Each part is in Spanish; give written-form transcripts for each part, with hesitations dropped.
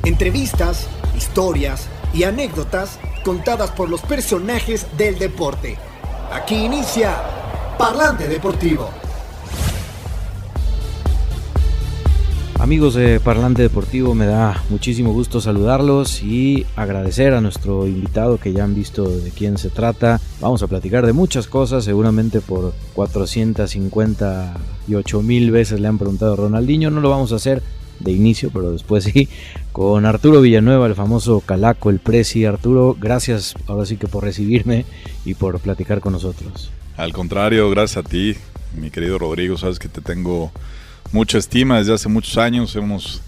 Entrevistas, historias y anécdotas contadas por los personajes del deporte. Aquí inicia Parlante Deportivo. Amigos de Parlante Deportivo, me da muchísimo gusto saludarlos y agradecer a nuestro invitado que ya han visto de quién se trata. Vamos a platicar de muchas cosas, seguramente por 458,000 veces le han preguntado a Ronaldinho. No lo vamos a hacer de inicio, pero después sí, con Arturo Villanueva, el famoso Calaco, el Presi. Arturo, gracias ahora sí que por recibirme y por platicar con nosotros. Al contrario, gracias a ti, mi querido Rodrigo, sabes que te tengo mucha estima desde hace muchos años. Hemos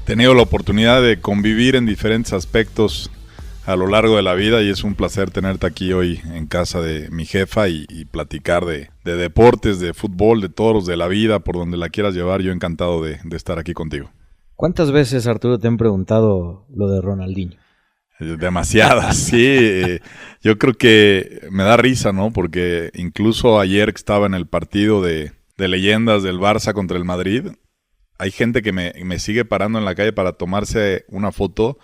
tenido la oportunidad de convivir en diferentes aspectos a lo largo de la vida y es un placer tenerte aquí hoy en casa de mi jefa y platicar de deportes, de fútbol, de toros, de la vida, por donde la quieras llevar. Yo encantado de estar aquí contigo. ¿Cuántas veces, Arturo, te han preguntado lo de Ronaldinho? Demasiadas, sí. Yo creo que me da risa, ¿no? Porque incluso ayer que estaba en el partido de leyendas del Barça contra el Madrid, hay gente que me sigue parando en la calle para tomarse una foto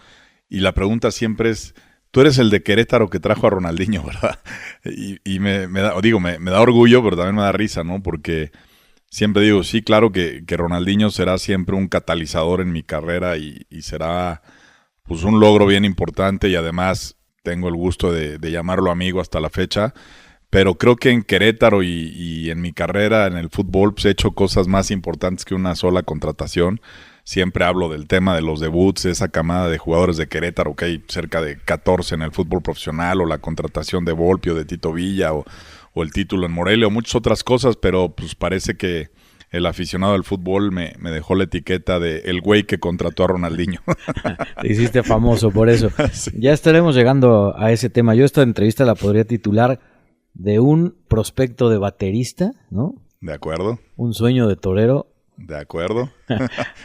y la pregunta siempre es: tú eres el de Querétaro que trajo a Ronaldinho, ¿verdad? Y me da orgullo, pero también me da risa, ¿no? Porque siempre digo, sí, claro que Ronaldinho será siempre un catalizador en mi carrera y será pues un logro bien importante, y además tengo el gusto de llamarlo amigo hasta la fecha. Pero creo que en Querétaro y en mi carrera en el fútbol pues he hecho cosas más importantes que una sola contratación. Siempre hablo del tema de los debuts, de esa camada de jugadores de Querétaro, que hay cerca de 14 en el fútbol profesional, o la contratación de Volpi o de Tito Villa, o el título en Morelia, o muchas otras cosas, pero pues parece que el aficionado del fútbol me dejó la etiqueta de el güey que contrató a Ronaldinho. Te hiciste famoso por eso. Sí. Ya estaremos llegando a ese tema. Yo esta entrevista la podría titular de un prospecto de baterista, ¿no? De acuerdo. Un sueño de torero. De acuerdo.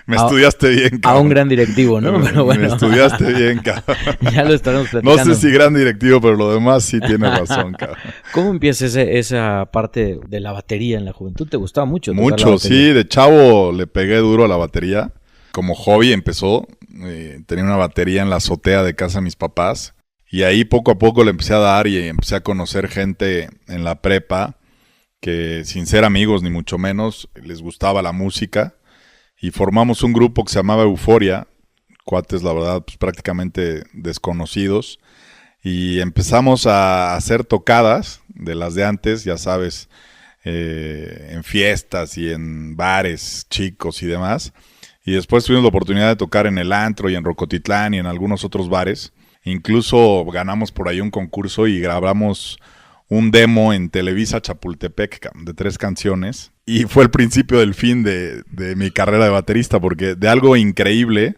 Me estudiaste bien, cabrón. A un gran directivo, ¿no? Pero bueno. Me estudiaste bien, cabrón. Ya lo estaremos platicando. No sé si gran directivo, pero lo demás sí tienes razón, cabrón. ¿Cómo empieza esa parte de la batería en la juventud? ¿Te gustaba mucho tocar la Mucho, batería? sí. De chavo le pegué duro a la batería. Como hobby empezó. Tenía una batería en la azotea de casa de mis papás. Y ahí poco a poco le empecé a dar y empecé a conocer gente en la prepa que, sin ser amigos ni mucho menos, les gustaba la música. Y formamos un grupo que se llamaba Euforia, cuates, la verdad, pues prácticamente desconocidos. Y empezamos a hacer tocadas de las de antes, ya sabes, en fiestas y en bares chicos y demás. Y después tuvimos la oportunidad de tocar en el Antro y en Rocotitlán y en algunos otros bares. Incluso ganamos por ahí un concurso y grabamos un demo en Televisa Chapultepec de 3 canciones. Y fue el principio del fin de mi carrera de baterista, porque de algo increíble,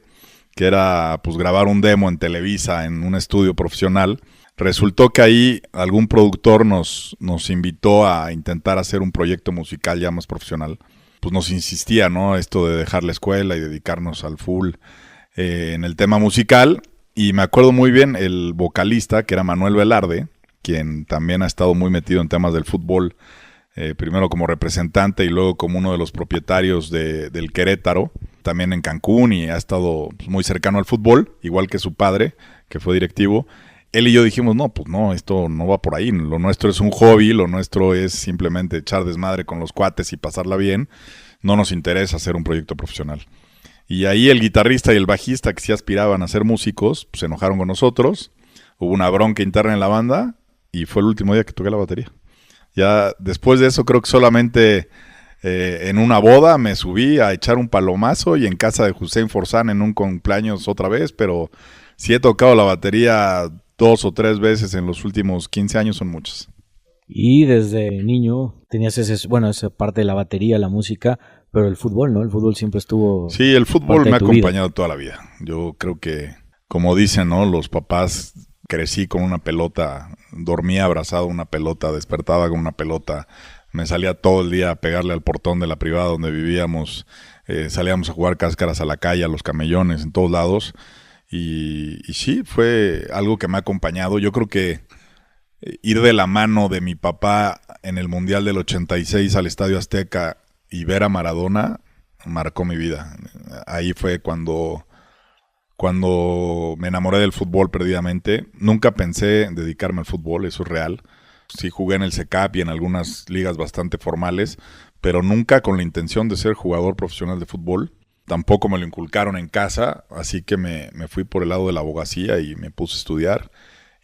que era pues grabar un demo en Televisa en un estudio profesional, resultó que ahí algún productor nos invitó a intentar hacer un proyecto musical ya más profesional. Pues nos insistía, ¿no? Esto de dejar la escuela y dedicarnos al full en el tema musical. Y me acuerdo muy bien el vocalista, que era Manuel Velarde, quien también ha estado muy metido en temas del fútbol, primero como representante y luego como uno de los propietarios del Querétaro, también en Cancún, y ha estado muy cercano al fútbol, igual que su padre, que fue directivo. Él y yo dijimos, no, pues no, esto no va por ahí, lo nuestro es un hobby, lo nuestro es simplemente echar desmadre con los cuates y pasarla bien, no nos interesa hacer un proyecto profesional. Y ahí el guitarrista y el bajista, que sí aspiraban a ser músicos, pues se enojaron con nosotros, hubo una bronca interna en la banda y fue el último día que toqué la batería. Ya después de eso creo que solamente en una boda me subí a echar un palomazo y en casa de Hussein Forzán en un cumpleaños otra vez, pero sí he tocado la batería 2 o 3 veces en los últimos 15 años, son muchas. Y desde niño tenías esa parte de la batería, la música, pero el fútbol, ¿no? El fútbol siempre estuvo... Sí, el fútbol me ha acompañado acompañado toda la vida. Yo creo que, como dicen, ¿no? Los papás, crecí con una pelota, dormía abrazado a una pelota, despertaba con una pelota, me salía todo el día a pegarle al portón de la privada donde vivíamos, salíamos a jugar cáscaras a la calle, a los camellones, en todos lados. Y sí, fue algo que me ha acompañado. Yo creo que ir de la mano de mi papá en el Mundial del 86 al Estadio Azteca y ver a Maradona marcó mi vida. Ahí fue cuando Cuando me enamoré del fútbol perdidamente, nunca pensé en dedicarme al fútbol, eso es real. Sí jugué en el CECAP y en algunas ligas bastante formales, pero nunca con la intención de ser jugador profesional de fútbol. Tampoco me lo inculcaron en casa, así que me fui por el lado de la abogacía y me puse a estudiar.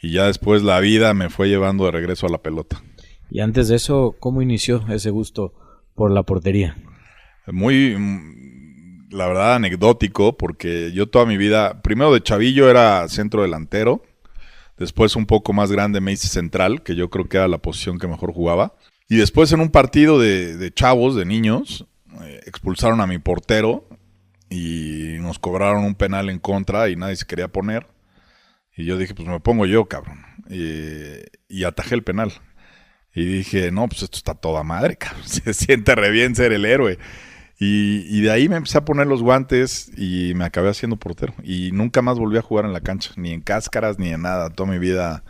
Y ya después la vida me fue llevando de regreso a la pelota. Y antes de eso, ¿cómo inició ese gusto por la portería? Muy, la verdad, anecdótico, porque yo toda mi vida, primero de chavillo era centro delantero, después un poco más grande me hice central, que yo creo que era la posición que mejor jugaba. Y después en un partido de chavos, de niños, expulsaron a mi portero y nos cobraron un penal en contra y nadie se quería poner. Y yo dije, pues me pongo yo, cabrón. Y atajé el penal. Y dije, no, pues esto está toda madre, cabrón. Se siente re bien ser el héroe. Y de ahí me empecé a poner los guantes y me acabé haciendo portero. Y nunca más volví a jugar en la cancha, ni en cáscaras, ni en nada. Toda mi vida,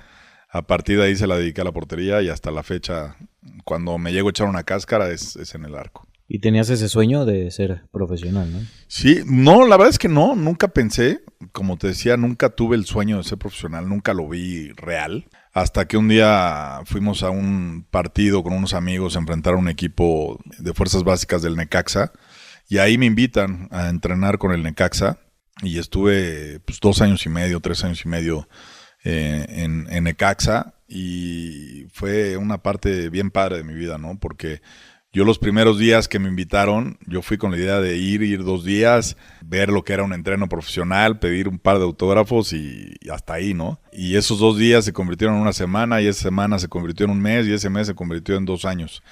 a partir de ahí se la dediqué a la portería y hasta la fecha, cuando me llego a echar una cáscara, es en el arco. Y tenías ese sueño de ser profesional, ¿no? Sí, no, la verdad es que no, nunca pensé, como te decía, nunca tuve el sueño de ser profesional, nunca lo vi real. Hasta que un día fuimos a un partido con unos amigos a enfrentar a un equipo de fuerzas básicas del Necaxa y ahí me invitan a entrenar con el Necaxa y estuve pues 2 años y medio, 3 años y medio en Necaxa y fue una parte bien padre de mi vida, ¿no? Porque yo los primeros días que me invitaron, yo fui con la idea de ir 2 días, ver lo que era un entreno profesional, pedir un par de autógrafos y hasta ahí, ¿no? Y esos 2 días se convirtieron en una semana y esa semana se convirtió en un mes y ese mes se convirtió en 2 años.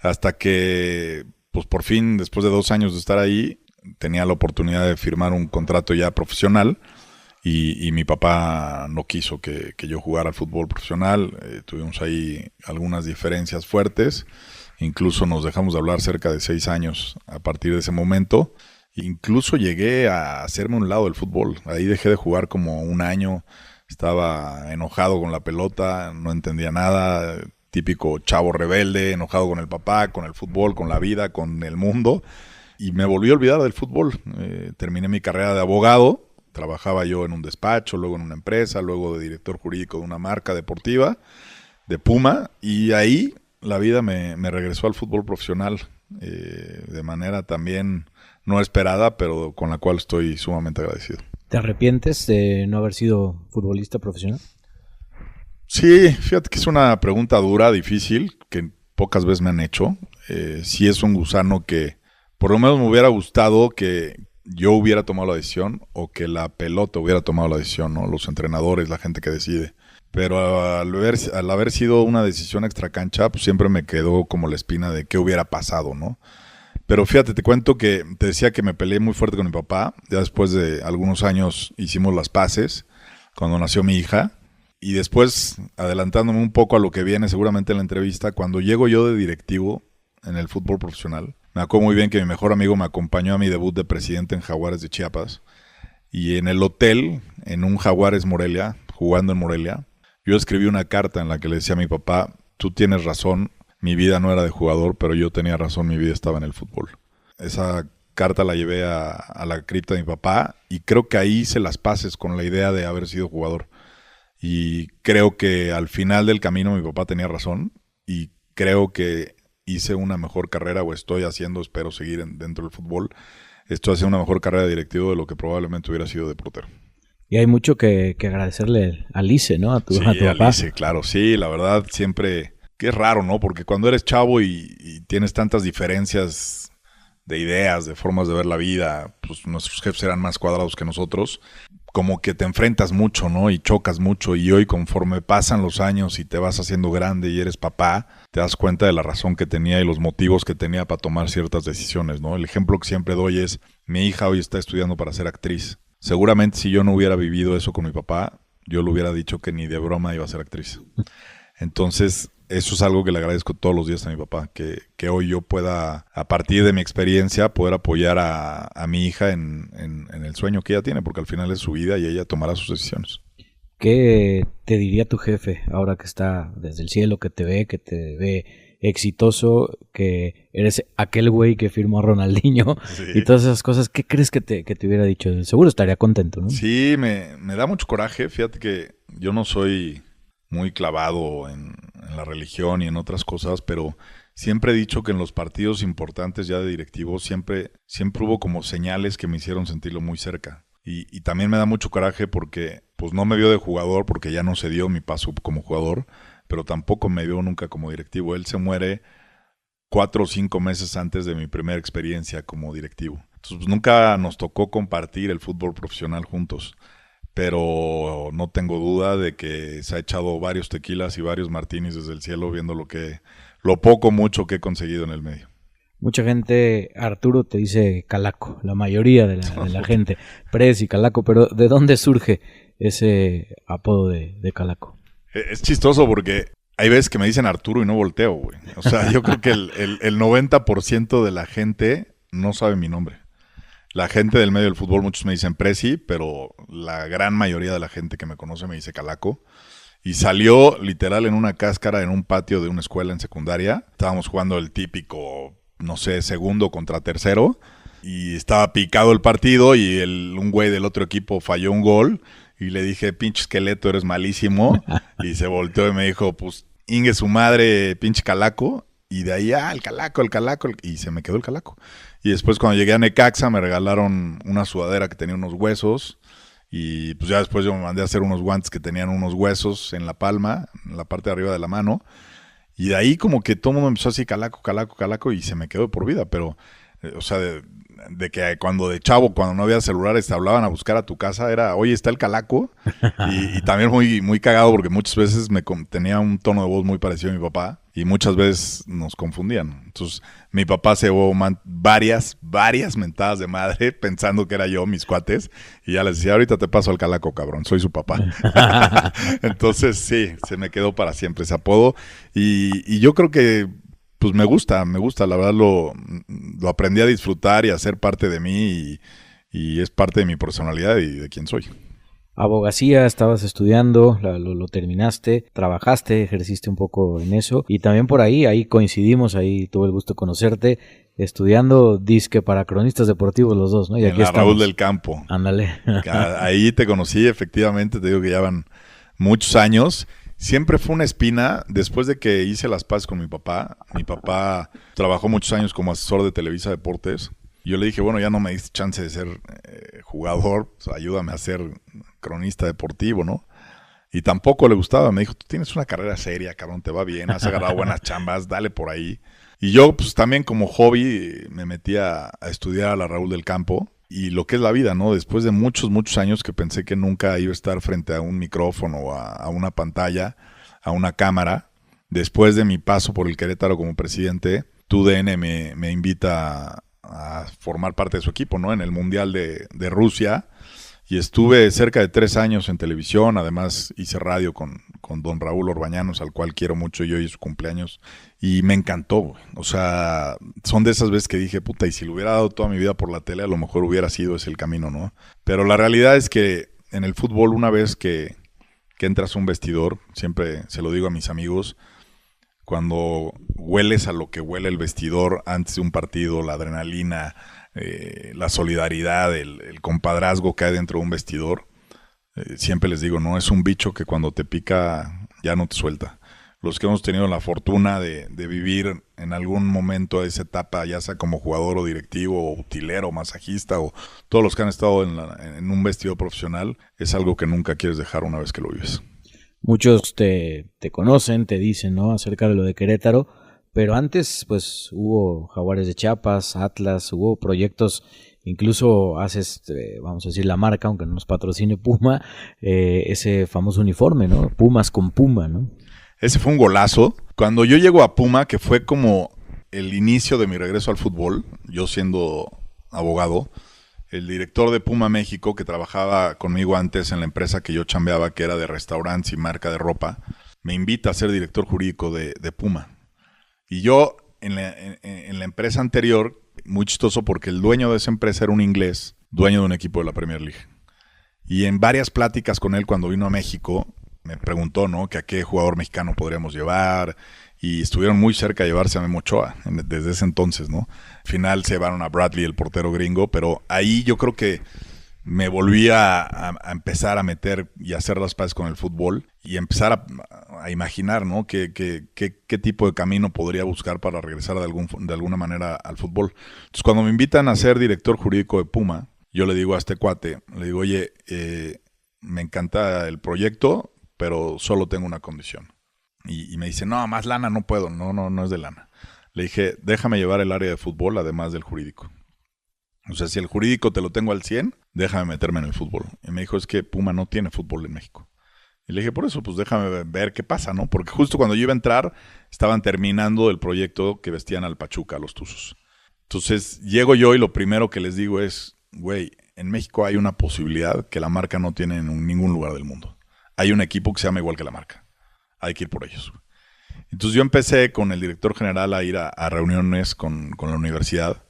Hasta que, pues por fin, después de 2 años de estar ahí, tenía la oportunidad de firmar un contrato ya profesional y mi papá no quiso que yo jugara al fútbol profesional. Tuvimos ahí algunas diferencias fuertes. Incluso nos dejamos de hablar cerca de 6 años a partir de ese momento. Incluso llegué a hacerme un lado del fútbol. Ahí dejé de jugar como 1 año. Estaba enojado con la pelota, no entendía nada. Típico chavo rebelde, enojado con el papá, con el fútbol, con la vida, con el mundo. Y me volví a olvidar del fútbol. Terminé mi carrera de abogado. Trabajaba yo en un despacho, luego en una empresa, luego de director jurídico de una marca deportiva, de Puma. Y ahí la vida me regresó al fútbol profesional de manera también no esperada, pero con la cual estoy sumamente agradecido. ¿Te arrepientes de no haber sido futbolista profesional? Sí, fíjate que es una pregunta dura, difícil, que pocas veces me han hecho. Sí es un gusano que por lo menos me hubiera gustado que yo hubiera tomado la decisión o que la pelota hubiera tomado la decisión, ¿no? Los entrenadores, la gente que decide. Pero al haber sido una decisión extracancha, pues siempre me quedó como la espina de qué hubiera pasado, ¿no? Pero fíjate, te cuento que te decía que me peleé muy fuerte con mi papá. Ya después de algunos años hicimos las paces cuando nació mi hija. Y después, adelantándome un poco a lo que viene seguramente en la entrevista, cuando llego yo de directivo en el fútbol profesional, me acuerdo muy bien que mi mejor amigo me acompañó a mi debut de presidente en Jaguares de Chiapas. Y en el hotel, en un Jaguares Morelia, jugando en Morelia, yo escribí una carta en la que le decía a mi papá, tú tienes razón, mi vida no era de jugador, pero yo tenía razón, mi vida estaba en el fútbol. Esa carta la llevé a la cripta de mi papá y creo que ahí hice las paces con la idea de haber sido jugador. Y creo que al final del camino mi papá tenía razón y creo que hice una mejor carrera o estoy haciendo, espero seguir dentro del fútbol, estoy haciendo una mejor carrera de directivo de lo que probablemente hubiera sido de portero. Y hay mucho que agradecerle a Lice, ¿no? A tu papá. Lice, claro, sí, la verdad siempre, que es raro, ¿no? Porque cuando eres chavo y tienes tantas diferencias de ideas, de formas de ver la vida, pues nuestros jefes eran más cuadrados que nosotros, como que te enfrentas mucho, ¿no? Y chocas mucho y hoy conforme pasan los años y te vas haciendo grande y eres papá, te das cuenta de la razón que tenía y los motivos que tenía para tomar ciertas decisiones, ¿no? El ejemplo que siempre doy es, mi hija hoy está estudiando para ser actriz. Seguramente si yo no hubiera vivido eso con mi papá, yo le hubiera dicho que ni de broma iba a ser actriz. Entonces, eso es algo que le agradezco todos los días a mi papá, que hoy yo pueda, a partir de mi experiencia, poder apoyar a mi hija en el sueño que ella tiene, porque al final es su vida y ella tomará sus decisiones. ¿Qué te diría tu jefe ahora que está desde el cielo, que te ve exitoso, que eres aquel güey que firmó a Ronaldinho Sí. y todas esas cosas. ¿Qué crees que te hubiera dicho? Seguro estaría contento, ¿no? Sí, me da mucho coraje. Fíjate que yo no soy muy clavado en la religión y en otras cosas, pero siempre he dicho que en los partidos importantes ya de directivos siempre hubo como señales que me hicieron sentirlo muy cerca. Y también me da mucho coraje porque pues no me vio de jugador, porque ya no se dio mi paso como jugador, pero tampoco me vio nunca como directivo. Él se muere 4 o 5 meses antes de mi primera experiencia como directivo. Entonces pues, nunca nos tocó compartir el fútbol profesional juntos, pero no tengo duda de que se ha echado varios tequilas y varios martinis desde el cielo viendo lo poco mucho que he conseguido en el medio. Mucha gente, Arturo, te dice Calaco, la mayoría de la gente, Presi, Calaco, pero ¿de dónde surge ese apodo de Calaco? Es chistoso porque hay veces que me dicen Arturo y no volteo, güey. O sea, yo creo que el 90% de la gente no sabe mi nombre. La gente del medio del fútbol, muchos me dicen Presi, pero la gran mayoría de la gente que me conoce me dice Calaco. Y salió literal en una cáscara en un patio de una escuela en secundaria. Estábamos jugando el típico, no sé, segundo contra tercero. Y estaba picado el partido y un güey del otro equipo falló un gol. Y le dije, pinche esqueleto, eres malísimo. Y se volteó y me dijo, pues, ingue su madre, pinche Calaco. Y de ahí, el Calaco. Y se me quedó el Calaco. Y después cuando llegué a Necaxa me regalaron una sudadera que tenía unos huesos. Y pues ya después yo me mandé a hacer unos guantes que tenían unos huesos en la palma, en la parte de arriba de la mano. Y de ahí como que todo el mundo empezó así, Calaco, y se me quedó de por vida. Pero, o sea, de que cuando de chavo, cuando no había celulares, te hablaban a buscar a tu casa, era, oye, está el Calaco. Y también muy, muy cagado porque muchas veces tenía un tono de voz muy parecido a mi papá. Y muchas veces nos confundían. Entonces, mi papá se llevó varias mentadas de madre pensando que era yo, mis cuates. Y ya les decía, ahorita te paso al Calaco, cabrón, soy su papá. Entonces, sí, se me quedó para siempre ese apodo. Y yo creo que, pues me gusta. La verdad lo aprendí a disfrutar y a ser parte de mí. Y es parte de mi personalidad y de quién soy. Abogacía, estabas estudiando, lo terminaste, trabajaste, ejerciste un poco en eso y también por ahí coincidimos, ahí tuve el gusto de conocerte, estudiando disque para cronistas deportivos los dos, ¿no? Y en aquí la estamos. Raúl del Campo. Ándale. Ahí te conocí, efectivamente, te digo que llevan muchos años. Siempre fue una espina, después de que hice las paces con mi papá trabajó muchos años como asesor de Televisa Deportes. Yo le dije, bueno, ya no me diste chance de ser jugador, pues ayúdame a ser cronista deportivo, ¿no? Y tampoco le gustaba, me dijo, tú tienes una carrera seria, cabrón, te va bien, has agarrado buenas chambas, dale por ahí. Y yo, pues también como hobby, me metí a estudiar a la Raúl del Campo. Y lo que es la vida, ¿no? Después de muchos años que pensé que nunca iba a estar frente a un micrófono, o a una pantalla, a una cámara, después de mi paso por el Querétaro como presidente, TUDN me invita a formar parte de su equipo, ¿no? En el Mundial de Rusia. Y estuve cerca de 3 años en televisión, además hice radio con don Raúl Orbañanos, al cual quiero mucho, y hoy es su cumpleaños, y me encantó, güey. O sea, son de esas veces que dije, puta, y si le hubiera dado toda mi vida por la tele, a lo mejor hubiera sido ese el camino, ¿no? Pero la realidad es que en el fútbol, una vez que entras a un vestidor, siempre se lo digo a mis amigos, cuando hueles a lo que huele el vestidor antes de un partido, la adrenalina, la solidaridad, el compadrazgo que hay dentro de un vestidor, siempre les digo, no es un bicho que cuando te pica ya no te suelta. Los que hemos tenido la fortuna de vivir en algún momento esa etapa, ya sea como jugador o directivo o utilero, masajista o todos los que han estado en un vestidor profesional, es algo que nunca quieres dejar una vez que lo vives. Muchos te conocen, te dicen, ¿no? Acerca de lo de Querétaro. Pero antes, pues, hubo Jaguares de Chiapas, Atlas, hubo proyectos, incluso haces, vamos a decir, la marca, aunque no nos patrocine Puma, ese famoso uniforme, ¿no? Pumas con Puma, ¿no? Ese fue un golazo. Cuando yo llego a Puma, que fue como el inicio de mi regreso al fútbol, yo siendo abogado, el director de Puma México, que trabajaba conmigo antes en la empresa que yo chambeaba, que era de restaurantes y marca de ropa, me invita a ser director jurídico de Puma. Y yo, en la empresa anterior, muy chistoso porque el dueño de esa empresa era un inglés, dueño de un equipo de la Premier League. Y en varias pláticas con él cuando vino a México, me preguntó, ¿no? Que a qué jugador mexicano podríamos llevar, y estuvieron muy cerca de llevarse a Memo Ochoa desde ese entonces, ¿no? Al final se llevaron a Bradley, el portero gringo, pero ahí yo creo que me volví a empezar a meter y a hacer las paces con el fútbol y empezar a imaginar, ¿no? ¿Qué tipo de camino podría buscar para regresar de alguna manera al fútbol? Entonces, cuando me invitan a ser director jurídico de Puma, yo le digo a este cuate, le digo, oye, me encanta el proyecto, pero solo tengo una condición. Y me dice, no, más lana no puedo, no es de lana. Le dije, déjame llevar el área de fútbol además del jurídico. O sea, si el jurídico te lo tengo al 100, déjame meterme en el fútbol. Y me dijo, es que Puma no tiene fútbol en México. Y le dije, por eso, pues déjame ver qué pasa, ¿no? Porque justo cuando yo iba a entrar, estaban terminando el proyecto que vestían al Pachuca, a los Tuzos. Entonces, llego yo y lo primero que les digo es, güey, en México hay una posibilidad que la marca no tiene en ningún lugar del mundo. Hay un equipo que se llama igual que la marca. Hay que ir por ellos. Entonces, yo empecé con el director general a ir a reuniones con la universidad,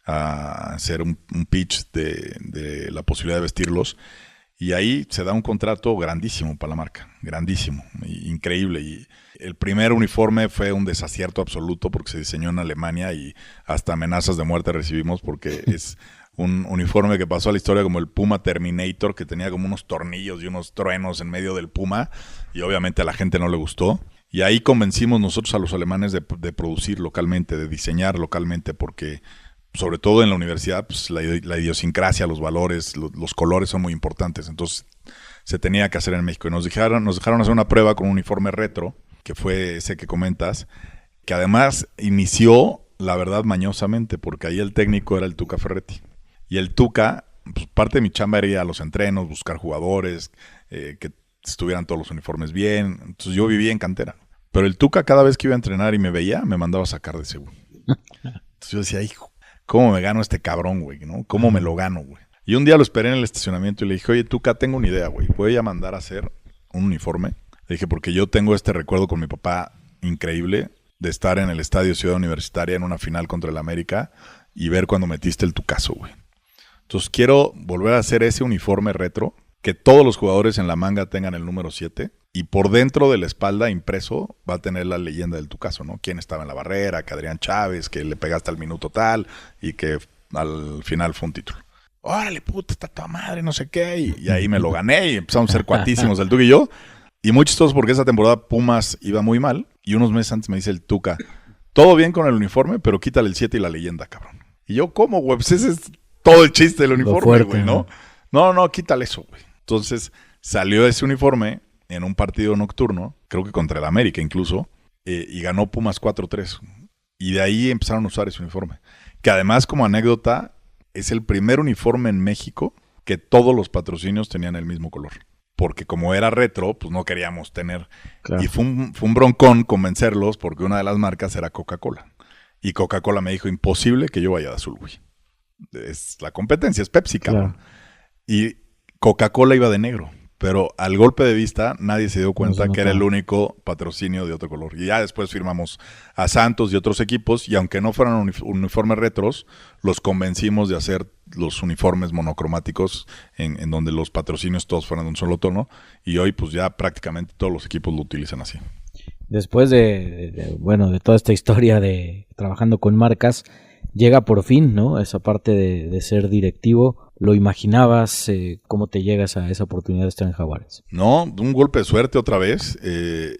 a hacer un pitch de la posibilidad de vestirlos, y ahí se da un contrato grandísimo para la marca, grandísimo, increíble, y el primer uniforme fue un desacierto absoluto porque se diseñó en Alemania y hasta amenazas de muerte recibimos porque es un uniforme que pasó a la historia como el Puma Terminator, que tenía como unos tornillos y unos truenos en medio del Puma, y obviamente a la gente no le gustó. Y ahí convencimos nosotros a los alemanes de producir localmente, de diseñar localmente, porque sobre todo en la universidad, pues la idiosincrasia, los valores, los colores son muy importantes. Entonces se tenía que hacer en México. Y nos dejaron hacer una prueba con un uniforme retro, que fue ese que comentas, que además inició, la verdad, mañosamente, porque ahí el técnico era el Tuca Ferretti. Y el Tuca, pues parte de mi chamba era ir a los entrenos, buscar jugadores, que estuvieran todos los uniformes bien. Entonces yo vivía en cantera. Pero el Tuca, cada vez que iba a entrenar y me veía, me mandaba a sacar de seguro. Entonces yo decía, hijo, ¿cómo me gano este cabrón, güey? ¿No? ¿Cómo me lo gano, güey? Y un día lo esperé en el estacionamiento y le dije, oye, Tuca, tengo una idea, güey. Voy a mandar a hacer un uniforme. Le dije, porque yo tengo este recuerdo con mi papá increíble de estar en el estadio Ciudad Universitaria en una final contra el América y ver cuando metiste el Tucazo, güey. Entonces quiero volver a hacer ese uniforme retro, que todos los jugadores en la manga tengan el número 7 y por dentro de la espalda impreso va a tener la leyenda del Tucazo, ¿no? Quién estaba en la barrera, que Adrián Chávez, que le pegaste al minuto tal y que al final fue un título. Órale, puta, está toda madre, no sé qué. Y ahí me lo gané y empezamos a ser cuatísimos el Tuca y yo. Y muy chistoso porque esa temporada Pumas iba muy mal y unos meses antes me dice el Tuca, todo bien con el uniforme, pero quítale el 7 y la leyenda, cabrón. Y yo, ¿cómo, güey? Pues ese es todo el chiste del uniforme, güey, ¿no? No, quítale eso, güey. Entonces salió ese uniforme en un partido nocturno, creo que contra el América incluso, y ganó Pumas 4-3. Y de ahí empezaron a usar ese uniforme. Que además, como anécdota, es el primer uniforme en México que todos los patrocinios tenían el mismo color. Porque como era retro, pues no queríamos tener. Claro. Y fue un broncón convencerlos porque una de las marcas era Coca-Cola. Y Coca-Cola me dijo, imposible que yo vaya de azul, güey. Es la competencia, es Pepsi, cabrón. Claro. Y Coca-Cola iba de negro. Pero al golpe de vista nadie se dio cuenta que era el único patrocinio de otro color. Y ya después firmamos a Santos y otros equipos, y aunque no fueran uniformes retros, los convencimos de hacer los uniformes monocromáticos en donde los patrocinios todos fueran de un solo tono, y hoy pues ya prácticamente todos los equipos lo utilizan así. Después de toda esta historia de trabajando con marcas, llega por fin, ¿no? Esa parte de ser directivo. ¿Lo imaginabas? ¿Cómo te llegas a esa oportunidad de estar en Jaguares? No, un golpe de suerte otra vez.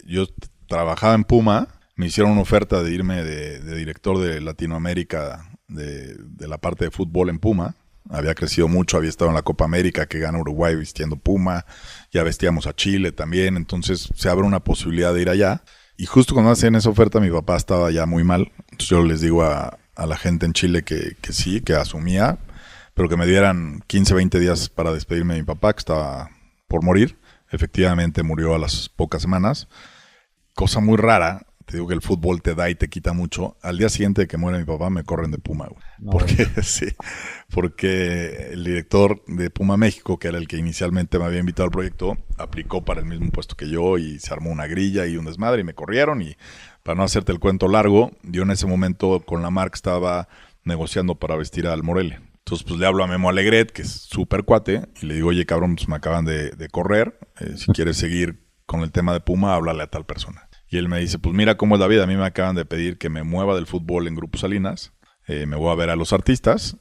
Yo trabajaba en Puma, me hicieron una oferta de irme de director de Latinoamérica, de la parte de fútbol en Puma. Había crecido mucho, había estado en la Copa América que gana Uruguay vistiendo Puma, ya vestíamos a Chile también, entonces se abre una posibilidad de ir allá. Y justo cuando hacían esa oferta mi papá estaba ya muy mal, entonces yo les digo a la gente en Chile que sí, que asumía, pero que me dieran 15, 20 días para despedirme de mi papá, que estaba por morir. Efectivamente murió a las pocas semanas. Cosa muy rara, te digo que el fútbol te da y te quita mucho. Al día siguiente de que muere mi papá me corren de Puma, güey. No, porque el director de Puma México, que era el que inicialmente me había invitado al proyecto, aplicó para el mismo puesto que yo y se armó una grilla y un desmadre y me corrieron. Y para no hacerte el cuento largo, yo en ese momento con la marca estaba negociando para vestir al Morelia. Entonces, pues le hablo a Memo Alegret, que es súper cuate, y le digo, oye, cabrón, pues me acaban de correr. Si quieres seguir con el tema de Puma, háblale a tal persona. Y él me dice, pues mira cómo es la vida, a mí me acaban de pedir que me mueva del fútbol en Grupo Salinas, me voy a ver a los artistas,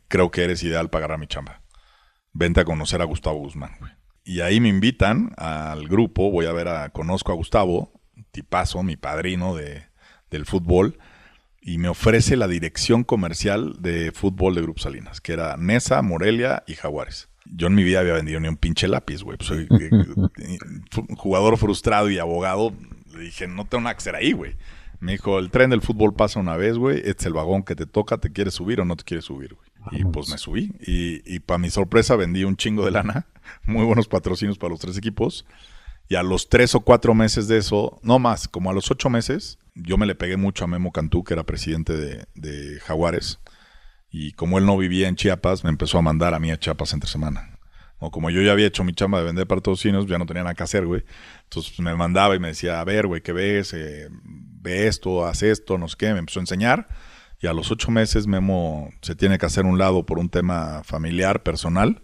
creo que eres ideal para agarrar mi chamba. Vente a conocer a Gustavo Guzmán, güey. Y ahí me invitan al grupo, conozco a Gustavo, tipazo, mi padrino del fútbol, y me ofrece la dirección comercial de fútbol de Grupo Salinas, que era Nesa, Morelia y Jaguares. Yo en mi vida había vendido ni un pinche lápiz, güey. Pues soy jugador frustrado y abogado. Le dije, no tengo nada que hacer ahí, güey. Me dijo, el tren del fútbol pasa una vez, güey. Este es el vagón que te toca, ¿te quieres subir o no te quieres subir, güey? Y pues me subí. Y para mi sorpresa vendí un chingo de lana. Muy buenos patrocinios para los 3 equipos. Y a los 3 o 4 meses de eso, no más, como a los 8 meses, yo me le pegué mucho a Memo Cantú, que era presidente de Jaguares. Y como él no vivía en Chiapas, me empezó a mandar a mí a Chiapas entre semana. O como yo ya había hecho mi chamba de vender patrocinios, ya no tenía nada que hacer, güey. Entonces me mandaba y me decía, a ver, güey, ¿qué ves? Ve esto, haz esto, no sé qué. Me empezó a enseñar. Y a los 8 meses Memo se tiene que hacer un lado por un tema familiar, personal.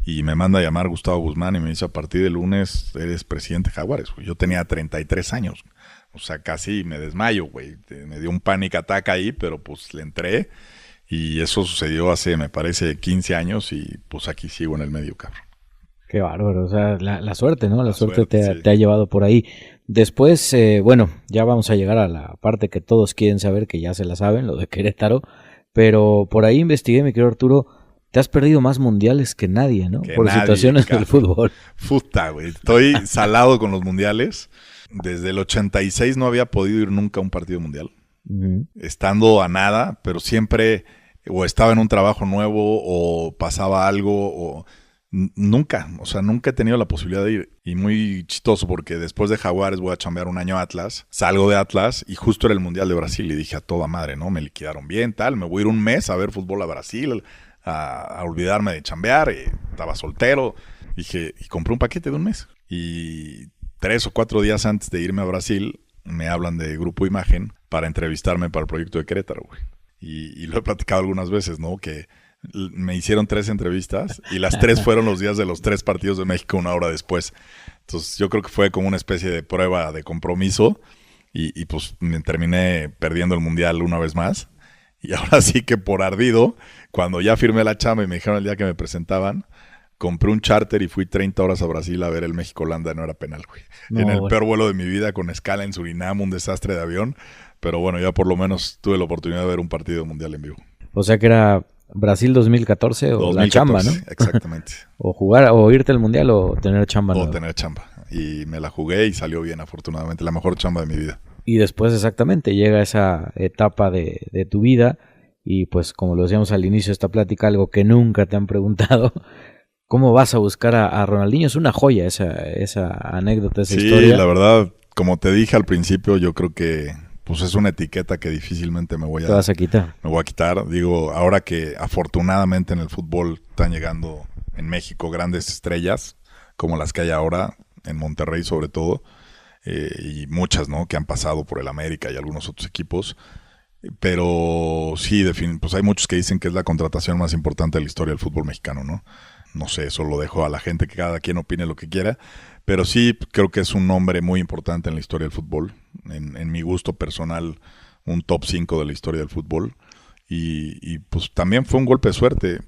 Y me manda a llamar Gustavo Guzmán y me dice, a partir del lunes eres presidente de Jaguares, güey. Yo tenía 33 años. O sea, casi me desmayo, güey. Me dio un panic attack ahí, pero pues le entré. Y eso sucedió hace, me parece, 15 años y pues aquí sigo en el medio, cabrón. Qué bárbaro, o sea, la suerte, ¿no? La suerte sí. te ha llevado por ahí. Después, bueno, ya vamos a llegar a la parte que todos quieren saber, que ya se la saben, lo de Querétaro. Pero por ahí investigué, mi querido Arturo, te has perdido más mundiales que nadie, ¿no? Por situaciones del fútbol. Puta, güey, estoy salado con los mundiales. Desde el 86 no había podido ir nunca a un partido mundial. Estando a nada, pero siempre o estaba en un trabajo nuevo o pasaba algo o nunca he tenido la posibilidad de ir. Y muy chistoso porque después de Jaguares voy a chambear un año a Atlas, salgo de Atlas y justo era el Mundial de Brasil y dije a toda madre, ¿no? Me liquidaron bien, tal, me voy a ir un mes a ver fútbol a Brasil, a olvidarme de chambear, estaba soltero, dije, y compré un paquete de un mes. Y 3 o 4 días antes de irme a Brasil me hablan de Grupo Imagen para entrevistarme para el proyecto de Querétaro, güey. Y lo he platicado algunas veces, ¿no? Que me hicieron 3 entrevistas y las 3 fueron los días de los 3 partidos de México 1 hora después. Entonces yo creo que fue como una especie de prueba de compromiso y pues me terminé perdiendo el Mundial una vez más. Y ahora sí que por ardido, cuando ya firmé la chamba y me dijeron el día que me presentaban, compré un charter y fui 30 horas a Brasil a ver el México-Holanda, no era penal, güey. No, en el peor vuelo de mi vida, con escala en Surinam, un desastre de avión. Pero bueno, ya por lo menos tuve la oportunidad de ver un partido mundial en vivo. O sea que era Brasil 2014 o 2014, la chamba, ¿no? Exactamente. O jugar, o irte al mundial o tener chamba. O tener chamba. Y me la jugué y salió bien, afortunadamente. La mejor chamba de mi vida. Y después, exactamente, llega esa etapa de tu vida. Y pues, como lo decíamos al inicio de esta plática, algo que nunca te han preguntado. ¿Cómo vas a buscar a Ronaldinho? Es una joya esa anécdota, esa historia. Sí, la verdad, como te dije al principio, yo creo que pues es una etiqueta que difícilmente me voy a quitar. Me voy a quitar. Digo, ahora que afortunadamente en el fútbol están llegando en México grandes estrellas, como las que hay ahora, en Monterrey sobre todo, y muchas, ¿no? Que han pasado por el América y algunos otros equipos. Pero sí, pues hay muchos que dicen que es la contratación más importante de la historia del fútbol mexicano, ¿no? No sé, eso lo dejo a la gente, que cada quien opine lo que quiera. Pero sí, creo que es un nombre muy importante en la historia del fútbol. En mi gusto personal, un top 5 de la historia del fútbol. Y pues también fue un golpe de suerte.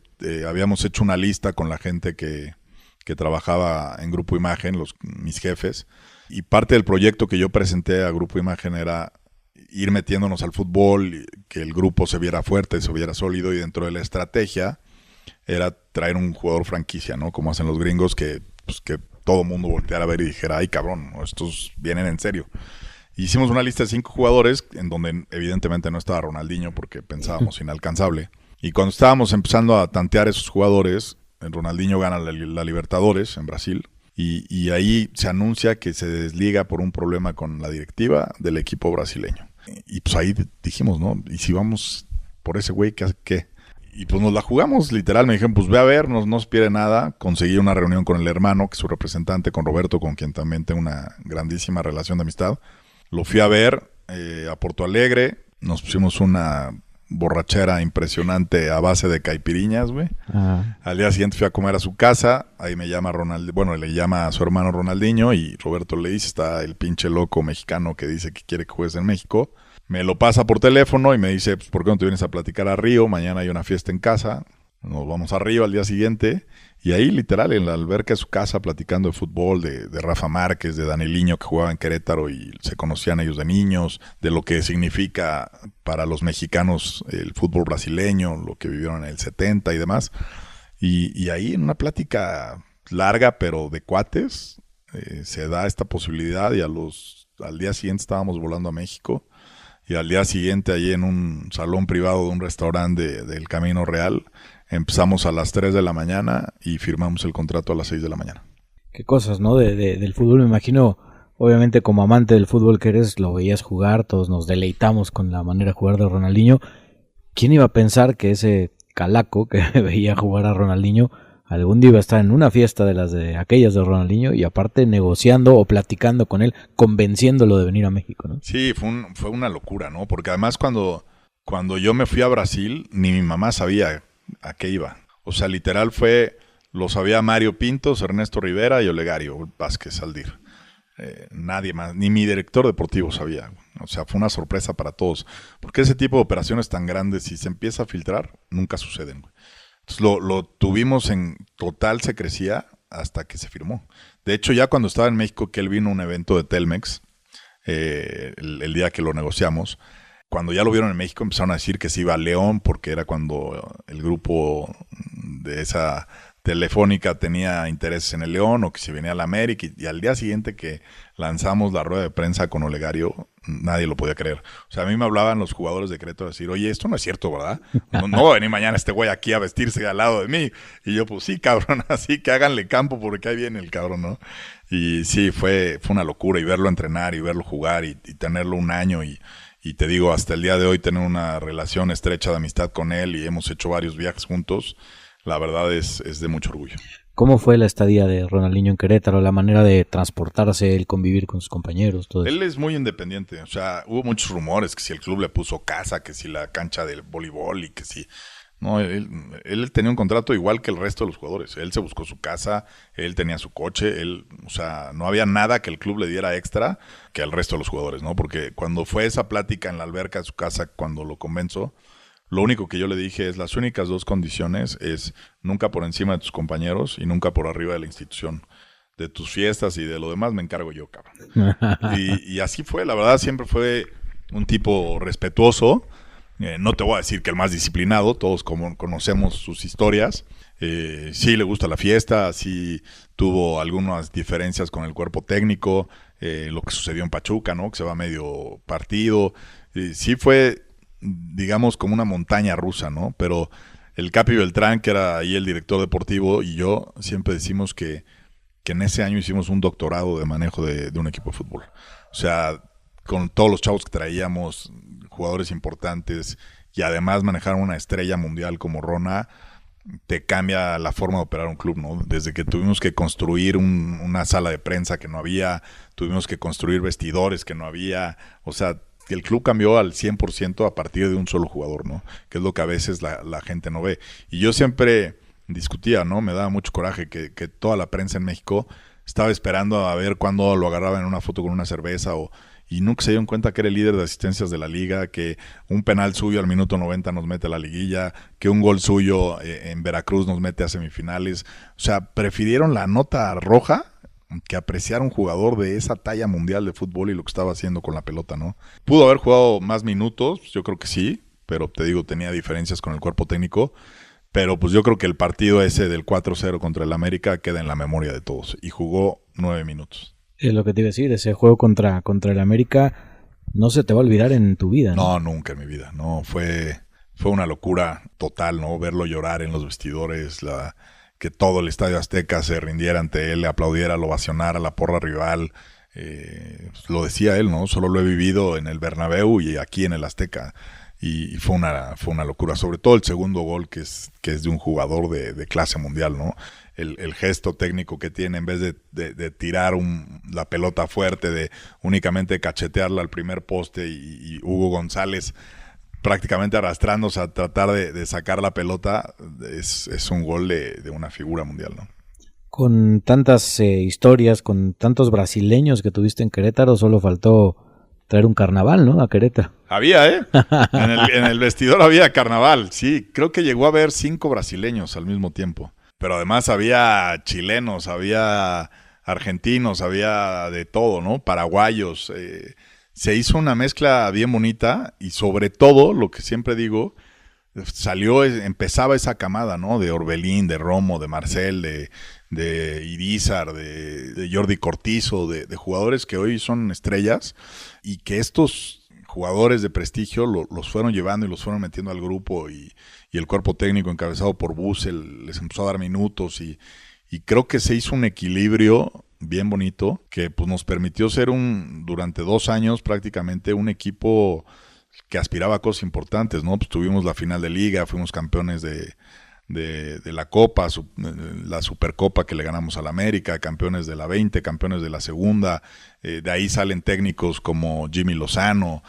Habíamos hecho una lista con la gente que trabajaba en Grupo Imagen, mis jefes. Y parte del proyecto que yo presenté a Grupo Imagen era ir metiéndonos al fútbol, que el grupo se viera fuerte, se viera sólido. Y dentro de la estrategia era traer un jugador franquicia, ¿no? Como hacen los gringos, que todo mundo volteara a ver y dijera, ay cabrón, estos vienen en serio. Hicimos una lista de 5 jugadores, en donde evidentemente no estaba Ronaldinho, porque pensábamos inalcanzable. Y cuando estábamos empezando a tantear esos jugadores, Ronaldinho gana la Libertadores en Brasil, y ahí se anuncia que se desliga por un problema con la directiva del equipo brasileño. Y pues ahí dijimos, ¿no? ¿Y si vamos por ese güey, qué? Y pues nos la jugamos, literal. Me dijeron, pues ve a ver, no os pierde nada. Conseguí una reunión con el hermano, que es su representante, con Roberto, con quien también tengo una grandísima relación de amistad. Lo fui a ver a Porto Alegre. Nos pusimos una borrachera impresionante a base de caipiriñas, güey. Ah. Al día siguiente fui a comer a su casa, ahí me llama le llama a su hermano Ronaldinho y Roberto le dice, está el pinche loco mexicano que dice que quiere que juegues en México. Me lo pasa por teléfono y me dice, pues, ¿por qué no te vienes a platicar a Río? Mañana hay una fiesta en casa. Nos vamos a Río al día siguiente. Y ahí, literal, en la alberca de su casa, platicando de fútbol, de Rafa Márquez, de Danieliño, que jugaba en Querétaro y se conocían ellos de niños, de lo que significa para los mexicanos el fútbol brasileño, lo que vivieron en el 70 y demás. Y ahí, en una plática larga, pero de cuates, se da esta posibilidad y al día siguiente estábamos volando a México. Y al día siguiente, allí en un salón privado de un restaurante del Camino Real, empezamos a las 3 de la mañana y firmamos el contrato a las 6 de la mañana. Qué cosas, ¿no? Del fútbol, me imagino, obviamente como amante del fútbol que eres, lo veías jugar, todos nos deleitamos con la manera de jugar de Ronaldinho. ¿Quién iba a pensar que ese calaco que veía jugar a Ronaldinho algún día iba a estar en una fiesta de aquellas de Ronaldinho y aparte negociando o platicando con él, convenciéndolo de venir a México, ¿no? Sí, fue una locura, ¿no? Porque además cuando yo me fui a Brasil, ni mi mamá sabía a qué iba. O sea, literal lo sabía Mario Pintos, Ernesto Rivera y Olegario Vázquez Aldir. Nadie más, ni mi director deportivo sabía. O sea, fue una sorpresa para todos. Porque ese tipo de operaciones tan grandes, si se empieza a filtrar, nunca suceden, güey. Entonces lo tuvimos en total secrecía hasta que se firmó. De hecho, ya cuando estaba en México, que él vino a un evento de Telmex, el día que lo negociamos, cuando ya lo vieron en México empezaron a decir que se iba a León porque era cuando el grupo de esa Telefónica tenía intereses en el León o que se venía a la América y al día siguiente que lanzamos la rueda de prensa con Olegario, nadie lo podía creer. O sea, a mí me hablaban los jugadores de Querétaro a decir, oye, esto no es cierto, ¿verdad? No va a venir mañana este güey aquí a vestirse al lado de mí. Y yo, pues sí, cabrón, así que háganle campo porque ahí viene el cabrón, ¿no? Y sí, fue una locura y verlo entrenar y verlo jugar y tenerlo un año y te digo, hasta el día de hoy tener una relación estrecha de amistad con él y hemos hecho varios viajes juntos, la verdad es de mucho orgullo. ¿Cómo fue la estadía de Ronaldinho en Querétaro? La manera de transportarse, el convivir con sus compañeros, todo eso. Él es muy independiente, o sea, hubo muchos rumores que si el club le puso casa, que si la cancha del voleibol y que si... No, él tenía un contrato igual que el resto de los jugadores. Él se buscó su casa, él tenía su coche, o sea, no había nada que el club le diera extra que al resto de los jugadores, ¿no? Porque cuando fue esa plática en la alberca de su casa, cuando lo convenzo, lo único que yo le dije es las únicas dos condiciones es nunca por encima de tus compañeros y nunca por arriba de la institución. De tus fiestas y de lo demás me encargo yo, cabrón. y así fue, la verdad, siempre fue un tipo respetuoso. No te voy a decir que el más disciplinado, todos como conocemos sus historias. Sí le gusta la fiesta, sí tuvo algunas diferencias con el cuerpo técnico, lo que sucedió en Pachuca, ¿no? Que se va medio partido. Sí fue, digamos, como una montaña rusa, ¿no? Pero el Capi Beltrán, que era ahí el director deportivo, y yo siempre decimos que en ese año hicimos un doctorado de manejo de un equipo de fútbol. O sea, con todos los chavos que traíamos, jugadores importantes, y además manejar una estrella mundial como Rona, te cambia la forma de operar un club, ¿no? Desde que tuvimos que construir una sala de prensa que no había, tuvimos que construir vestidores que no había, o sea, el club cambió al 100% a partir de un solo jugador, ¿no? Que es lo que a veces la gente no ve. Y yo siempre discutía, ¿no? Me daba mucho coraje que toda la prensa en México estaba esperando a ver cuándo lo agarraba en una foto con una cerveza y nunca se dieron cuenta que era el líder de asistencias de la liga, que un penal suyo al minuto 90 nos mete a la liguilla, que un gol suyo en Veracruz nos mete a semifinales. O sea, prefirieron la nota roja que apreciar un jugador de esa talla mundial de fútbol y lo que estaba haciendo con la pelota, ¿no? Pudo haber jugado más minutos, yo creo que sí, pero te digo, tenía diferencias con el cuerpo técnico. Pero pues yo creo que el partido ese del 4-0 contra el América queda en la memoria de todos. Y jugó 9 minutos. Es lo que te iba a decir, ese juego contra el América no se te va a olvidar en tu vida, ¿no? No, nunca en mi vida. No, fue una locura total, ¿no? Verlo llorar en los vestidores, que todo el Estadio Azteca se rindiera ante él, le aplaudiera, lo ovacionara, la porra rival. Lo decía él, ¿no? Solo lo he vivido en el Bernabéu y aquí en el Azteca. Y fue una locura, sobre todo el segundo gol que es de un jugador de clase mundial, ¿no? El gesto técnico que tiene en vez de tirar la pelota fuerte, de únicamente cachetearla al primer poste y Hugo González prácticamente arrastrándose a tratar de sacar la pelota, es un gol de una figura mundial, ¿no? Con tantas historias, con tantos brasileños que tuviste en Querétaro, solo faltó traer un carnaval, ¿no? A Querétaro. Había, en el vestidor había carnaval, sí. Creo que llegó a haber 5 brasileños al mismo tiempo. Pero además había chilenos, había argentinos, había de todo, ¿no? Paraguayos. Se hizo una mezcla bien bonita y sobre todo, lo que siempre digo, empezaba esa camada, ¿no? De Orbelín, de Romo, de Marcel, de Irizar, de Jordi Cortizo, de jugadores que hoy son estrellas y que estos jugadores de prestigio los fueron llevando y los fueron metiendo al grupo y el cuerpo técnico encabezado por Bussel les empezó a dar minutos y creo que se hizo un equilibrio bien bonito que pues nos permitió ser durante 2 años prácticamente un equipo que aspiraba a cosas importantes, ¿no? Pues tuvimos la final de liga, fuimos campeones de la Copa, la Supercopa que le ganamos al América, campeones de la 20, campeones de la segunda, de ahí salen técnicos como Jimmy Lozano,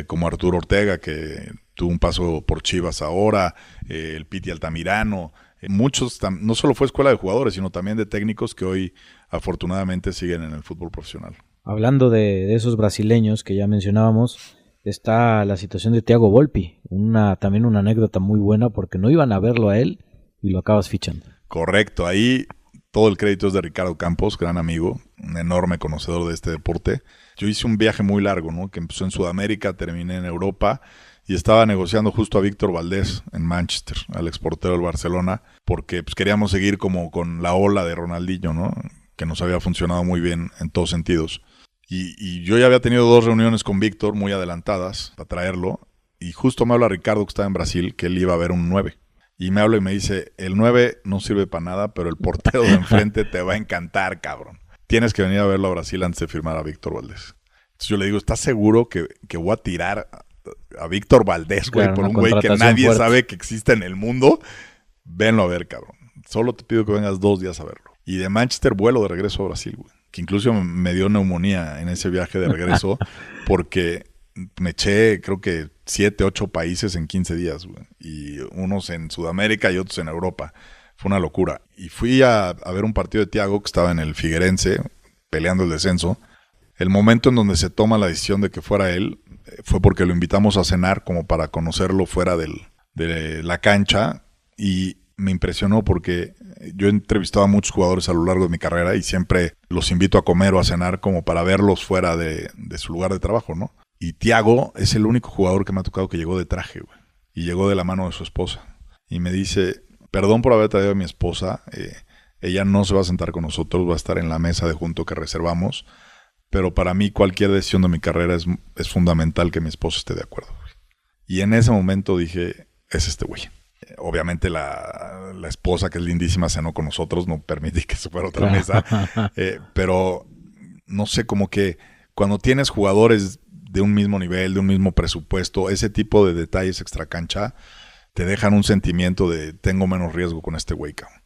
como Arturo Ortega, que tuvo un paso por Chivas ahora, el Piti Altamirano, muchos, no solo fue escuela de jugadores, sino también de técnicos que hoy afortunadamente siguen en el fútbol profesional. Hablando de esos brasileños que ya mencionábamos, está la situación de Thiago Volpi, también una anécdota muy buena porque no iban a verlo a él y lo acabas fichando. Correcto, ahí todo el crédito es de Ricardo Campos, gran amigo, un enorme conocedor de este deporte. Yo hice un viaje muy largo, ¿no? Que empezó en Sudamérica, terminé en Europa y estaba negociando justo a Víctor Valdés en Manchester, al exportero del Barcelona, porque pues, queríamos seguir como con la ola de Ronaldinho, ¿no? Que nos había funcionado muy bien en todos sentidos. Y yo ya había tenido 2 reuniones con Víctor muy adelantadas para traerlo y justo me habla Ricardo que estaba en Brasil, que él iba a ver un 9. Y me habla y me dice, el 9 no sirve para nada, pero el portero de enfrente te va a encantar, cabrón. Tienes que venir a verlo a Brasil antes de firmar a Víctor Valdés. Entonces yo le digo, ¿estás seguro que voy a tirar a Víctor Valdés, güey, por un güey que nadie sabe que existe en el mundo? Venlo a ver, cabrón. Solo te pido que vengas 2 días a verlo. Y de Manchester vuelo de regreso a Brasil, güey. Que incluso me dio neumonía en ese viaje de regreso porque me eché, creo que 7, 8 países en 15 días, güey. Y unos en Sudamérica y otros en Europa. Fue una locura. Y fui a ver un partido de Thiago que estaba en el Figueirense, peleando el descenso. El momento en donde se toma la decisión de que fuera él fue porque lo invitamos a cenar como para conocerlo fuera de la cancha. Y me impresionó porque yo he entrevistado a muchos jugadores a lo largo de mi carrera y siempre los invito a comer o a cenar como para verlos fuera de su lugar de trabajo, ¿no? Y Thiago es el único jugador que me ha tocado que llegó de traje, güey. Y llegó de la mano de su esposa. Y me dice, perdón por haber traído a mi esposa, ella no se va a sentar con nosotros, va a estar en la mesa de junto que reservamos, pero para mí cualquier decisión de mi carrera es fundamental que mi esposa esté de acuerdo, güey. Y en ese momento dije, es este güey. Obviamente la esposa, que es lindísima, cenó con nosotros, no permití que se fuera a otra mesa, pero no sé, como que cuando tienes jugadores de un mismo nivel, de un mismo presupuesto, ese tipo de detalles extracancha te dejan un sentimiento de tengo menos riesgo con este güey, cabrón.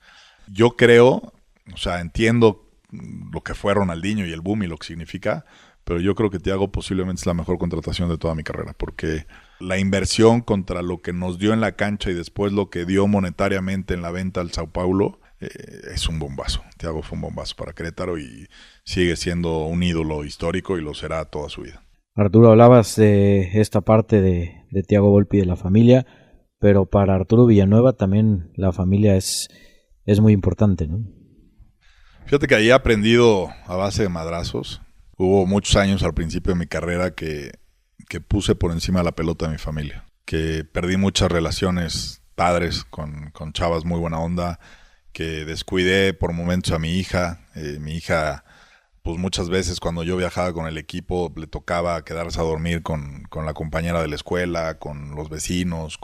Yo creo, o sea, entiendo lo que fue Ronaldinho y el boom y lo que significa, pero yo creo que Thiago posiblemente es la mejor contratación de toda mi carrera, porque la inversión contra lo que nos dio en la cancha y después lo que dio monetariamente en la venta al Sao Paulo es un bombazo. Thiago fue un bombazo para Querétaro y sigue siendo un ídolo histórico y lo será toda su vida. Arturo, hablabas de esta parte de Thiago Volpi y de la familia, pero para Arturo Villanueva también la familia es muy importante, ¿no? Fíjate que ahí he aprendido a base de madrazos. Hubo muchos años al principio de mi carrera que puse por encima de la pelota de mi familia, que perdí muchas relaciones padres con chavas muy buena onda, que descuidé por momentos a mi hija. Mi hija, pues muchas veces cuando yo viajaba con el equipo le tocaba quedarse a dormir con la compañera de la escuela, con los vecinos,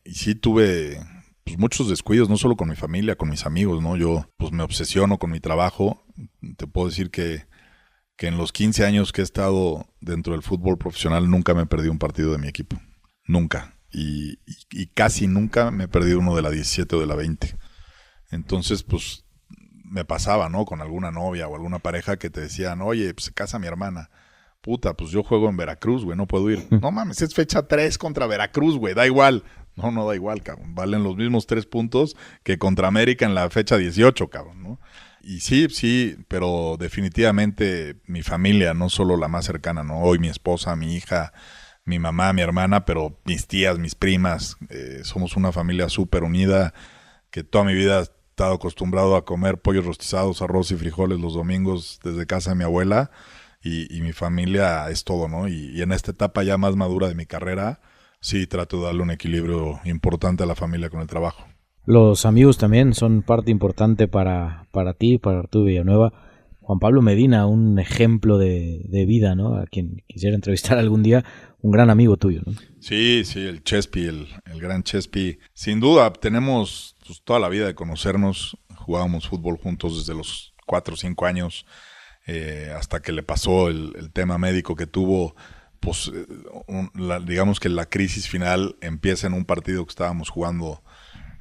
y sí tuve pues muchos descuidos, no solo con mi familia, con mis amigos, ¿no? Yo pues me obsesiono con mi trabajo. Te puedo decir que en los 15 años que he estado dentro del fútbol profesional nunca me perdí un partido de mi equipo. Nunca. Y casi nunca me perdí uno de la 17 o de la 20. Entonces, pues me pasaba, ¿no? Con alguna novia o alguna pareja que te decían, oye, pues se casa mi hermana. puta, pues yo juego en Veracruz, güey, no puedo ir. No mames, es fecha 3 contra Veracruz, güey, da igual. No da igual, cabrón. Valen los mismos 3 puntos que contra América en la fecha 18, cabrón, ¿no? Y sí, pero definitivamente mi familia, no solo la más cercana, ¿no? Hoy mi esposa, mi hija, mi mamá, mi hermana, pero mis tías, mis primas, somos una familia súper unida, que toda mi vida he estado acostumbrado a comer pollos rostizados, arroz y frijoles los domingos desde casa de mi abuela, y mi familia es todo, ¿no? Y en esta etapa ya más madura de mi carrera, sí trato de darle un equilibrio importante a la familia con el trabajo. Los amigos también son parte importante para ti, para Arturo Villanueva. Juan Pablo Medina, un ejemplo de vida, ¿no? A quien quisiera entrevistar algún día, un gran amigo tuyo, ¿no? Sí, el Chespi, el gran Chespi. Sin duda, tenemos pues, toda la vida de conocernos. Jugábamos fútbol juntos desde los 4 o 5 años, hasta que le pasó el tema médico que tuvo. Pues digamos que la crisis final empieza en un partido que estábamos jugando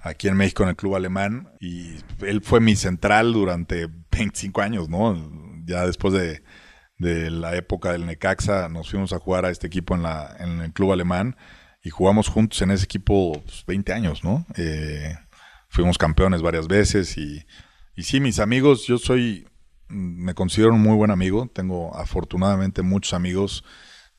aquí en México en el Club Alemán, y él fue mi central durante 25 años, ¿no? Ya después de la época del Necaxa nos fuimos a jugar a este equipo en el Club Alemán y jugamos juntos en ese equipo pues, 20 años, ¿no? Fuimos campeones varias veces y sí, mis amigos, me considero un muy buen amigo, tengo afortunadamente muchos amigos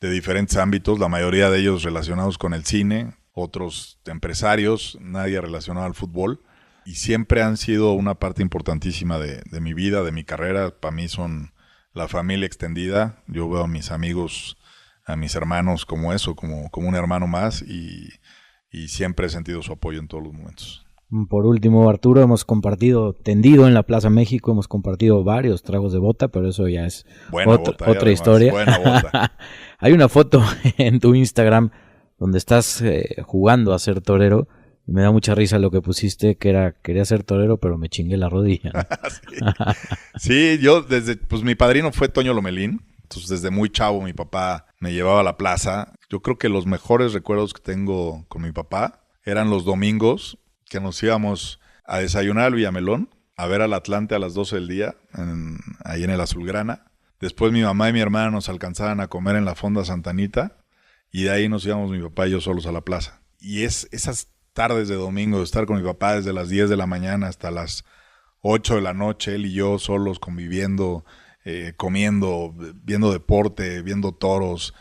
de diferentes ámbitos, la mayoría de ellos relacionados con el cine, otros empresarios, nadie relacionado al fútbol, y siempre han sido una parte importantísima de mi vida, de mi carrera. Para mí son la familia extendida. Yo veo a mis amigos, a mis hermanos como eso, como un hermano más, y siempre he sentido su apoyo en todos los momentos. Por último, Arturo, hemos compartido tendido en la Plaza México, hemos compartido varios tragos de bota, pero eso ya es otra historia. Buena bota. Hay una foto en tu Instagram donde estás jugando a ser torero, y me da mucha risa lo que pusiste, que era, quería ser torero, pero me chingué la rodilla, ¿no? Sí, yo pues mi padrino fue Toño Lomelín, entonces desde muy chavo mi papá me llevaba a la plaza. Yo creo que los mejores recuerdos que tengo con mi papá eran los domingos que nos íbamos a desayunar al Villamelón, a ver al Atlante a las 12 del día, ahí en el Azulgrana. Después mi mamá y mi hermana nos alcanzaban a comer en la Fonda Santa Anita, y de ahí nos íbamos mi papá y yo solos a la plaza. Y esas tardes de domingo, de estar con mi papá desde las 10 de la mañana hasta las 8 de la noche, él y yo solos conviviendo, comiendo, viendo deporte, viendo toros.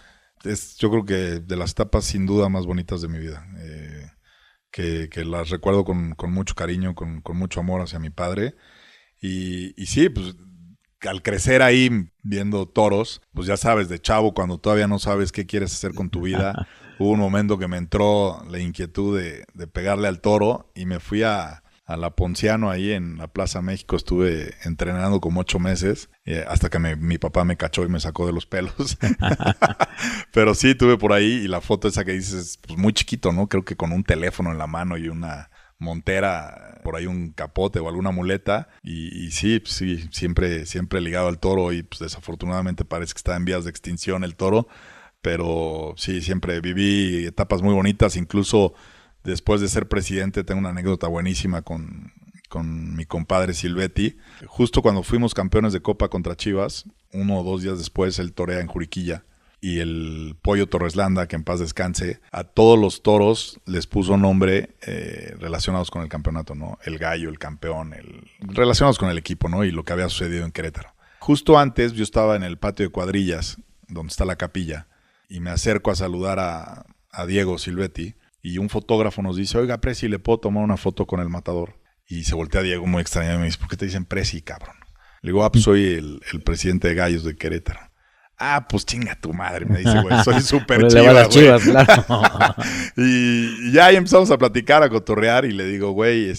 Yo creo que de las etapas sin duda más bonitas de mi vida, que las recuerdo con mucho cariño, con mucho amor hacia mi padre. Y sí, pues al crecer ahí viendo toros, pues ya sabes, de chavo, cuando todavía no sabes qué quieres hacer con tu vida, hubo un momento que me entró la inquietud de pegarle al toro, y me fui a la Ponciano ahí en la Plaza México. Estuve entrenando como 8 meses, hasta que mi papá me cachó y me sacó de los pelos. Pero sí, tuve por ahí, y la foto esa que dices, pues muy chiquito, ¿no? Creo que con un teléfono en la mano y una montera, por ahí un capote o alguna muleta, y sí, siempre ligado al toro, y pues desafortunadamente parece que está en vías de extinción el toro, pero sí, siempre viví etapas muy bonitas. Incluso después de ser presidente tengo una anécdota buenísima con mi compadre Silvetti. Justo cuando fuimos campeones de Copa contra Chivas, 1 o 2 días después él torea en Juriquilla, y el Pollo Torreslanda, que en paz descanse, a todos los toros les puso nombre relacionados con el campeonato, ¿no? El gallo, el campeón, relacionados con el equipo, ¿no? Y lo que había sucedido en Querétaro. Justo antes yo estaba en el patio de cuadrillas, donde está la capilla, y me acerco a saludar a Diego Silvetti, y un fotógrafo nos dice, oiga, Presi, ¿le puedo tomar una foto con el matador? Y se voltea a Diego muy extrañado y me dice, ¿por qué te dicen Presi, cabrón? Le digo, pues soy el presidente de Gallos de Querétaro. Ah, pues chinga tu madre, me dice, güey, soy súper chiva, Chivas, claro. y ya ahí empezamos a platicar, a cotorrear, y le digo, güey,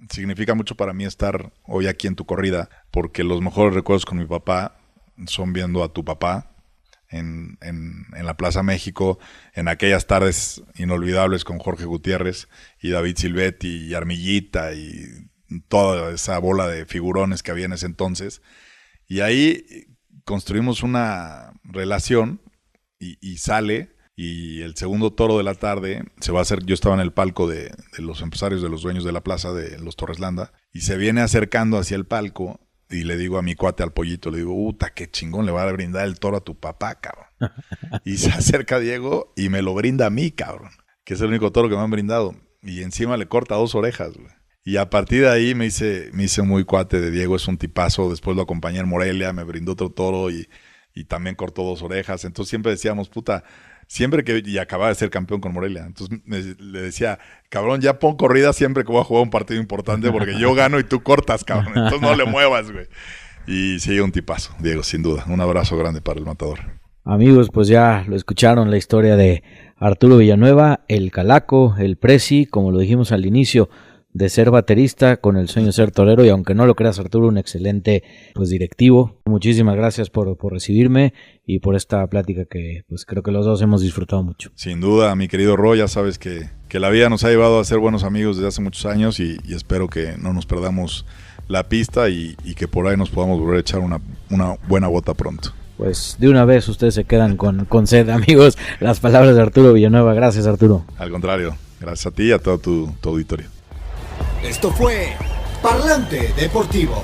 significa mucho para mí estar hoy aquí en tu corrida, porque los mejores recuerdos con mi papá son viendo a tu papá en la Plaza México, en aquellas tardes inolvidables con Jorge Gutiérrez y David Silvetti y Armillita y toda esa bola de figurones que había en ese entonces. Y ahí construimos una relación, y sale, y el segundo toro de la tarde se va a hacer. Yo estaba en el palco de los empresarios, de los dueños de la plaza de los Torreslanda, y se viene acercando hacia el palco Y le digo a mi cuate, al Pollito, le digo, puta, qué chingón, le va a brindar el toro a tu papá, cabrón. Y se acerca Diego y me lo brinda a mí, cabrón, que es el único toro que me han brindado. Y encima le corta 2 orejas, güey. Y a partir de ahí me hice muy cuate de Diego, es un tipazo. Después lo acompañé en Morelia, me brindó otro toro y también cortó 2 orejas. Entonces siempre decíamos, puta, y acababa de ser campeón con Morelia. Entonces le decía, cabrón, ya pon corrida siempre que voy a jugar un partido importante porque yo gano y tú cortas, cabrón. Entonces no le muevas, güey. Y sí, un tipazo, Diego, sin duda. Un abrazo grande para el matador. Amigos, pues ya lo escucharon, la historia de Arturo Villanueva, el Calaco, el Prezi, como lo dijimos al inicio, de ser baterista con el sueño de ser torero, y aunque no lo creas, Arturo, un excelente pues directivo. Muchísimas gracias por recibirme y por esta plática que pues creo que los dos hemos disfrutado mucho. Sin duda, mi querido Roy, ya sabes que la vida nos ha llevado a ser buenos amigos desde hace muchos años y espero que no nos perdamos la pista y que por ahí nos podamos volver a echar una buena bota pronto. Pues de una vez ustedes se quedan con sed, amigos. Las palabras de Arturo Villanueva. Gracias, Arturo. Al contrario, gracias a ti y a todo tu auditorio. Esto fue Parlante Deportivo.